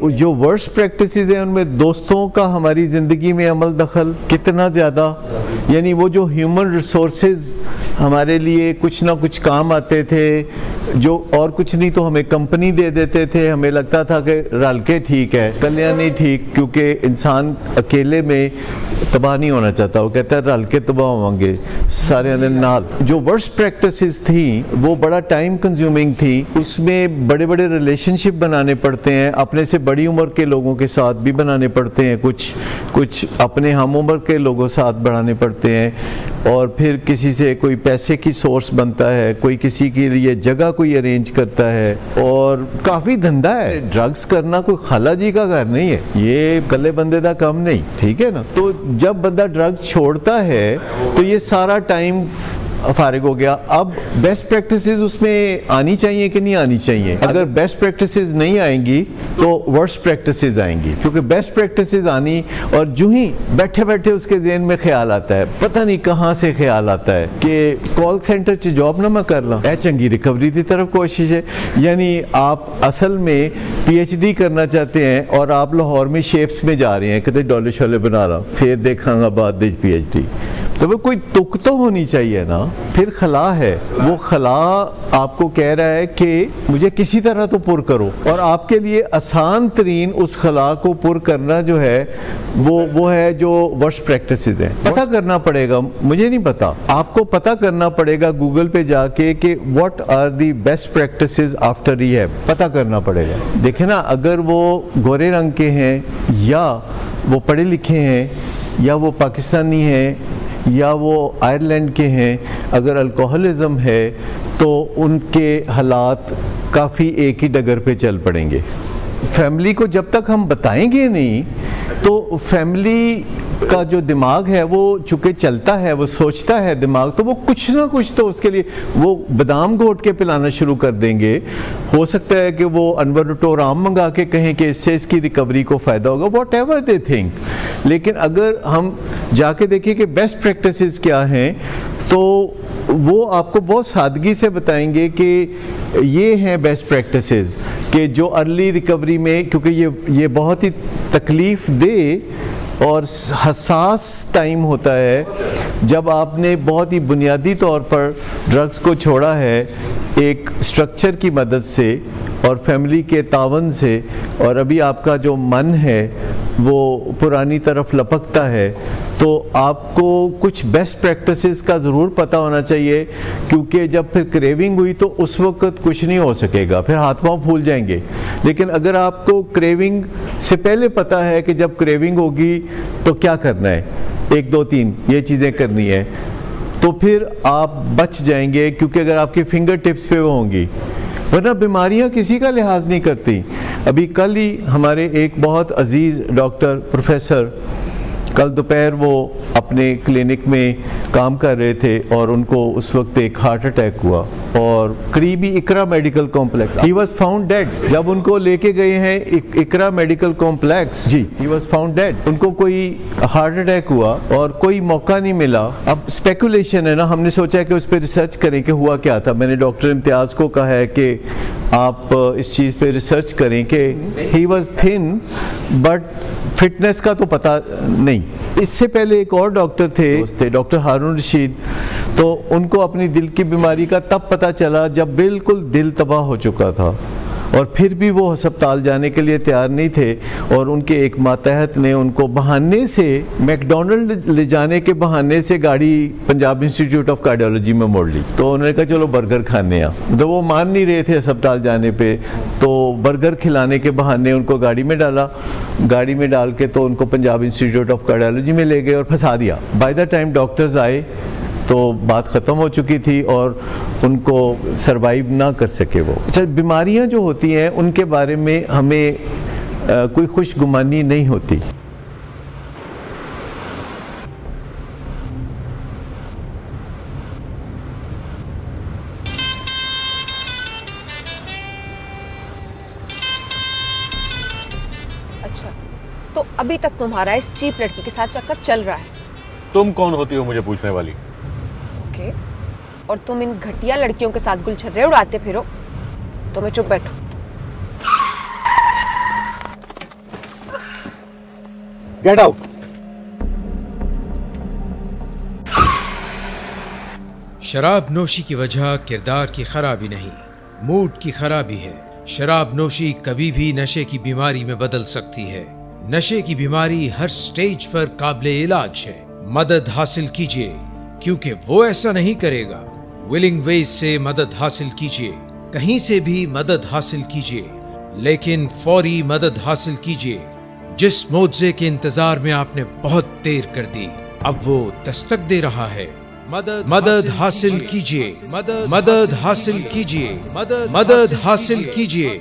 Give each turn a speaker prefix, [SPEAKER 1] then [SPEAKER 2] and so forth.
[SPEAKER 1] जो worst practices हैं उनमें दोस्तों का हमारी ज़िंदगी में अमल दखल कितना ज़्यादा, यानी वो जो ह्यूमन रिसोर्सेज हमारे लिए कुछ ना कुछ काम आते थे, जो और कुछ नहीं तो हमें कंपनी दे देते थे, हमें लगता था कि रल के ठीक है, कल्या नहीं ठीक, क्योंकि इंसान अकेले में तबाह नहीं होना चाहता, वो कहता है रल के तबाह होंगे सारे अंदर नाल। जो वर्स्ट प्रैक्टिसेस थी वो बड़ा टाइम कंज्यूमिंग थी, उसमें बड़े बड़े रिलेशनशिप बनाने पड़ते हैं, अपने से बड़ी उम्र के लोगों के साथ भी बनाने पड़ते हैं, कुछ अपने हम उम्र के लोगों साथ बढ़ाने पड़ते हैं, और फिर किसी से कोई पैसे की सोर्स बनता है, कोई किसी के लिए जगह कोई अरेंज करता है, और काफ़ी धंधा है। ड्रग्स करना कोई खाला जी का घर नहीं है, ये कल्ले बंदे का काम नहीं, ठीक है ना। तो जब बंदा ड्रग्स छोड़ता है तो ये सारा टाइम फारिग हो गया। अब बेस्ट प्रैक्टिसेस उसमें आनी चाहिए कि नहीं आनी चाहिए? अगर बेस्ट प्रैक्टिसेस नहीं आएंगी तो वर्स्ट प्रैक्टिसेस आएंगी, क्योंकि बेस्ट प्रैक्टिसेस आनी और जो ही बैठे बैठे उसके ज़हन में ख्याल आता है, पता नहीं कहाँ से ख्याल आता है कि कॉल सेंटर च जॉब ना मैं कर ला, ए चंगी रिकवरी की तरफ कोशिश है। यानी आप असल में PhD करना चाहते हैं और आप लाहौर में शेप्स में जा रहे हैं, कहते डॉले शोले बना रहा, फिर देखांगा बाद PhD, तो वो कोई तुक तो होनी चाहिए ना। फिर खला है, वो खला आपको कह रहा है कि मुझे किसी तरह तो पुर करो, और आपके लिए आसान तरीन उस खला को पुर करना जो है वो है जो वर्स्ट प्रैक्टिसेस हैं। पता करना पड़ेगा, मुझे नहीं पता, आपको पता करना पड़ेगा गूगल पे जाके कि what are the best practices after rehab, पता करना पड़ेगा। देखे ना, अगर वो गोरे रंग के हैं या वो पढ़े लिखे हैं या वो पाकिस्तानी हैं या वो आयरलैंड के हैं, अगर अल्कोहलिज्म है तो उनके हालात काफ़ी एक ही डगर पे चल पड़ेंगे। फैमिली को जब तक हम बताएंगे नहीं तो फैमिली का जो दिमाग है वो चूँकि चलता है, वो सोचता है दिमाग, तो वो कुछ ना कुछ तो उसके लिए वो बादाम घोट के पिलाना शुरू कर देंगे। हो सकता है कि वो अनवर भुट्टो राम मंगा के कहें कि इससे इसकी रिकवरी को फ़ायदा होगा, वॉट एवर दे थिंक। लेकिन अगर हम जाके देखें कि बेस्ट प्रैक्टिसेस क्या हैं तो वो आपको बहुत सादगी से बताएंगे कि ये हैं बेस्ट प्रैक्टिसेस, कि जो अर्ली रिकवरी में, क्योंकि ये बहुत ही तकलीफ़ दे और हसास टाइम होता है जब आपने बहुत ही बुनियादी तौर पर ड्रग्स को छोड़ा है एक स्ट्रक्चर की मदद से और फैमिली के तावन से, और अभी आपका जो मन है वो पुरानी तरफ लपकता है, तो आपको कुछ बेस्ट प्रैक्टिसेस का ज़रूर पता होना चाहिए, क्योंकि जब फिर क्रेविंग हुई तो उस वक्त कुछ नहीं हो सकेगा, फिर हाथ पांव फूल जाएंगे। लेकिन अगर आपको क्रेविंग से पहले पता है कि जब क्रेविंग होगी तो क्या करना है, 1 2 3 ये चीज़ें करनी है, तो फिर आप बच जाएंगे, क्योंकि अगर आपके फिंगर टिप्स पे वो होंगी, वरना बीमारियां किसी का लिहाज नहीं करती। अभी कल ही हमारे एक बहुत अजीज़ डॉक्टर प्रोफेसर, कल दोपहर वो अपने क्लिनिक में काम कर रहे थे और उनको उस वक्त एक हार्ट अटैक हुआ, और करीबी Iqra medical complex, he was found dead. जब उनको लेके गए हैं इकरा मेडिकल कॉम्प्लेक्स, जी, ही वॉज फाउंड डेड। उनको कोई हार्ट अटैक हुआ और कोई मौका नहीं मिला। अब स्पेकुलेशन है ना, हमने सोचा है कि उस पर रिसर्च करें कि हुआ क्या था। मैंने डॉक्टर इम्तियाज़ को कहा है कि आप इस चीज़ पे रिसर्च करें कि he was thin but fitness का तो पता नहीं। इससे पहले एक और डॉक्टर थे डॉक्टर हारून रशीद, तो उनको अपनी दिल की बीमारी का तब पता चला जब बिल्कुल दिल तबाह हो चुका था, और फिर भी वो अस्पताल जाने के लिए तैयार नहीं थे, और उनके एक मातहत ने उनको बहाने से मैकडोनल्ड ले जाने के बहाने से गाड़ी पंजाब इंस्टीट्यूट ऑफ कार्डियोलॉजी में मोड़ ली। तो उन्होंने कहा चलो बर्गर खाने आ, तो वो मान नहीं रहे थे अस्पताल जाने पे, तो बर्गर खिलाने के बहाने उनको गाड़ी में डाला, गाड़ी में डाल के तो उनको पंजाब इंस्टीट्यूट ऑफ कार्डियोलॉजी में ले गए और फंसा दिया। बाय द टाइम डॉक्टर्स आए तो बात ख़त्म हो चुकी थी और उनको सरवाइव ना कर सके वो। अच्छा, बीमारियां जो होती हैं उनके बारे में हमें कोई खुशगुमानी नहीं होती।
[SPEAKER 2] अच्छा, तो अभी तक तुम्हारा इस चीप लड़की के साथ चक्कर चल रहा है?
[SPEAKER 3] तुम कौन होती हो मुझे पूछने वाली?
[SPEAKER 2] ओके, और तुम इन घटिया लड़कियों के साथ गुलछर्रे उड़ाते फिरो, तो मैं चुप बैठू।
[SPEAKER 3] Get out.
[SPEAKER 4] शराब नोशी की वजह किरदार की खराबी नहीं, मूड की खराबी है। शराब नोशी कभी भी नशे की बीमारी में बदल सकती है। नशे की बीमारी हर स्टेज पर काबिले इलाज है। मदद हासिल कीजिए, क्योंकि वो ऐसा नहीं करेगा। विलिंग वेज से मदद हासिल कीजिए, कहीं से भी मदद हासिल कीजिए, लेकिन फौरी मदद हासिल कीजिए। जिस मुआवजे के इंतजार में आपने बहुत देर कर दी, अब वो दस्तक दे रहा है। मदद हासिल कीजिए, मदद हासिल कीजिए, मदद हासिल कीजिए।